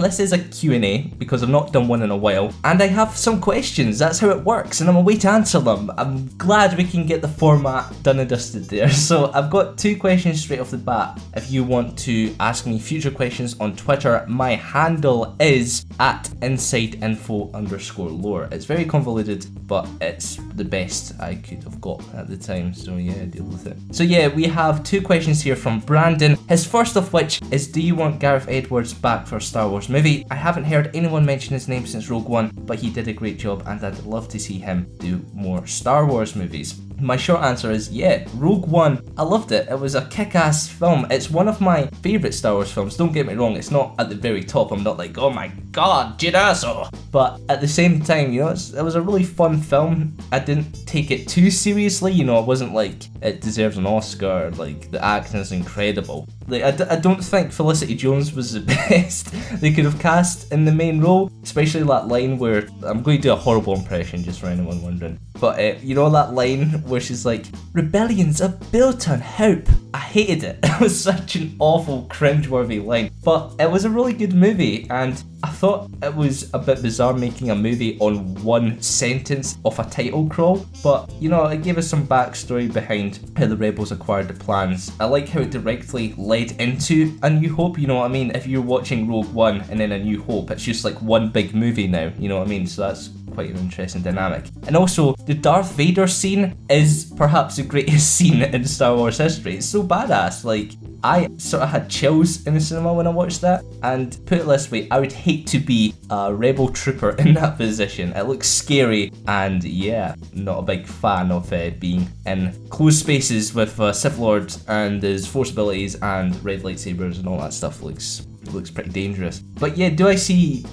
this is a Q&A because I've not done one in a while, and I have some questions. That's how it works, and I'm away to answer them. I'm glad we can get the format done and dusted there. So I've got 2 questions straight off the bat. If you want to ask me future questions on Twitter, my handle is @insideinfo_lore. It's very convoluted, but it's the best I could have got at the time, so yeah, deal with it. So yeah, we have 2 questions here from Brandon. His first of which is, do you want Gareth Edwards back for a Star Wars movie? I haven't heard anyone mention his name since Rogue One, but he did a great job and I'd love to see him do more Star Wars movies. My short answer is yeah, Rogue One, I loved it. It was a kick-ass film. It's one of my favourite Star Wars films, don't get me wrong, it's not at the very top. I'm not like, oh my god, Jediaso. But at the same time, you know, it was a really fun film. I didn't take it too seriously, you know, I wasn't like, it deserves an Oscar, like, the acting is incredible. Like, I don't think Felicity Jones was the best they could have cast in the main role, especially that line where, I'm going to do a horrible impression just for anyone wondering, but you know that line where she's like, rebellions are built on hope. I hated it. It was such an awful, cringeworthy line, but it was a really good movie, and I thought it was a bit bizarre making a movie on one sentence of a title crawl, but you know, it gave us some backstory behind how the rebels acquired the plans. I like how it directly led into A New Hope, you know what I mean? If you're watching Rogue One and then A New Hope, it's just like one big movie now, you know what I mean? So that's quite an interesting dynamic. And also, the Darth Vader scene is perhaps the greatest scene in Star Wars history. It's so badass. Like, I sort of had chills in the cinema when I watched that, and put it this way, I would hate to be a rebel trooper in that position. It looks scary, and yeah, not a big fan of being in closed spaces with Sith Lord and his force abilities and red lightsabers and all that stuff. Looks pretty dangerous. But yeah, do I see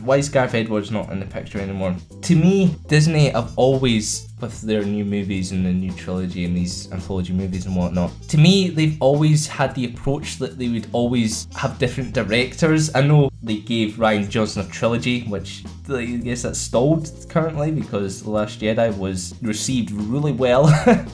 why is Gareth Edwards not in the picture anymore? To me, Disney have always, with their new movies and the new trilogy and these anthology movies and whatnot, to me they've always had the approach that they would always have different directors. I know they gave Rian Johnson a trilogy, which I guess that's stalled currently because The Last Jedi was received really well.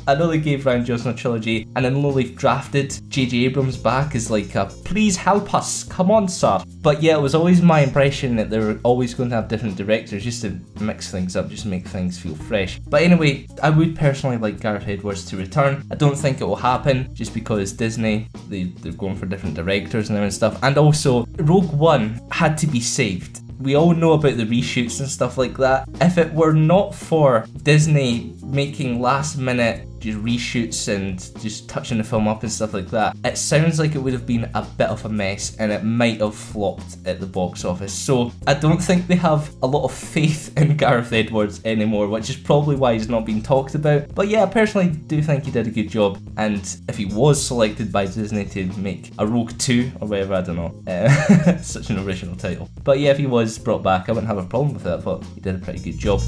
I know they gave Rian Johnson a trilogy, and I know they've drafted J.J. Abrams back as like a, please help us, come on sir. But yeah, it was always my impression that they were always going to have different directors just to mix things up, just to make things feel fresh. But anyway, I would personally like Gareth Edwards to return. I don't think it will happen just because Disney, they're going for different directors and stuff. And also, Rogue One had to be saved. We all know about the reshoots and stuff like that. If it were not for Disney making last minute just reshoots and just touching the film up and stuff like that, it sounds like it would have been a bit of a mess and it might have flopped at the box office. So I don't think they have a lot of faith in Gareth Edwards anymore, which is probably why he's not being talked about. But yeah, I personally do think he did a good job, and if he was selected by Disney to make a Rogue 2 or whatever, I don't know, such an original title. But yeah, if he was brought back, I wouldn't have a problem with it. I thought he did a pretty good job.